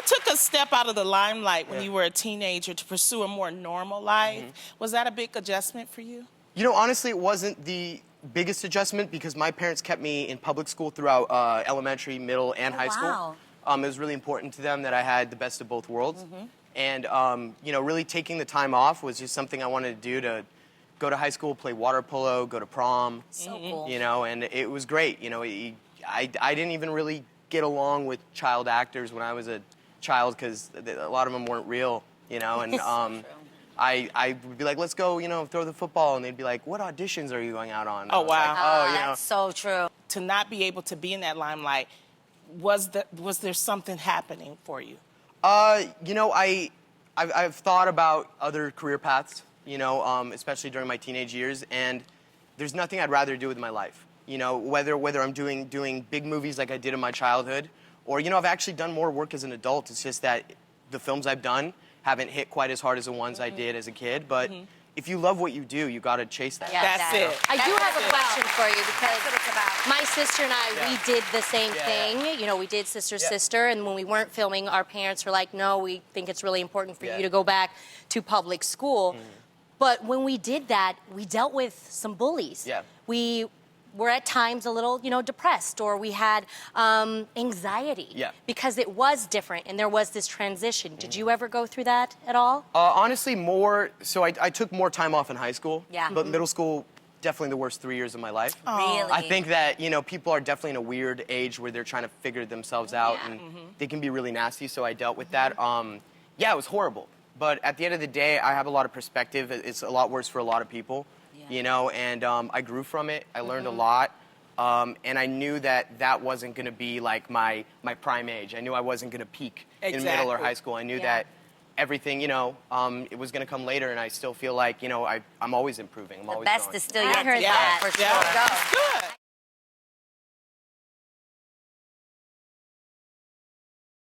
took a step out of the limelight when you were a teenager to pursue a more normal life. Was that a big adjustment for you? You know, honestly, it wasn't the biggest adjustment because my parents kept me in public school throughout elementary, middle, and high school. It was really important to them that I had the best of both worlds. And, you know, really taking the time off was just something I wanted to do, to go to high school, play water polo, go to prom. So cool. You know, and it was great. You know, I didn't even really get along with child actors when I was a child because a lot of them weren't real, you know, and I would be like, let's go, you know, throw the football, and they'd be like, what auditions are you going out on? Oh, wow. Like, oh, you know. That's so true. To not be able to be in that limelight, was there something happening for you? You know, I've thought about other career paths, you know, especially during my teenage years, and there's nothing I'd rather do with my life. You know, whether I'm doing big movies like I did in my childhood, or, you know, I've actually done more work as an adult. It's just that the films I've done haven't hit quite as hard as the ones I did as a kid, but if you love what you do, you gotta chase that. Yeah, That's it. I do have a question for you because my sister and I, we did the same thing. You know, we did Sister, Sister, and when we weren't filming, our parents were like, no, we think it's really important for you to go back to public school. But when we did that, we dealt with some bullies. We were at times a little, you know, depressed, or we had anxiety because it was different and there was this transition. Did you ever go through that at all? Honestly, more. So I took more time off in high school. Yeah. But middle school, definitely the worst 3 years of my life. Really? I think that, you know, people are definitely in a weird age where they're trying to figure themselves out, and they can be really nasty, so I dealt with that. Yeah, it was horrible. But at the end of the day, I have a lot of perspective. It's a lot worse for a lot of people. You know, and I grew from it. I learned a lot, and I knew that that wasn't going to be like my prime age. I knew I wasn't going to peak in middle or high school. I knew that everything, you know, it was going to come later, and I still feel like, you know, I'm always improving. I'm always The best growing. is still yet. I heard that for sure. Good.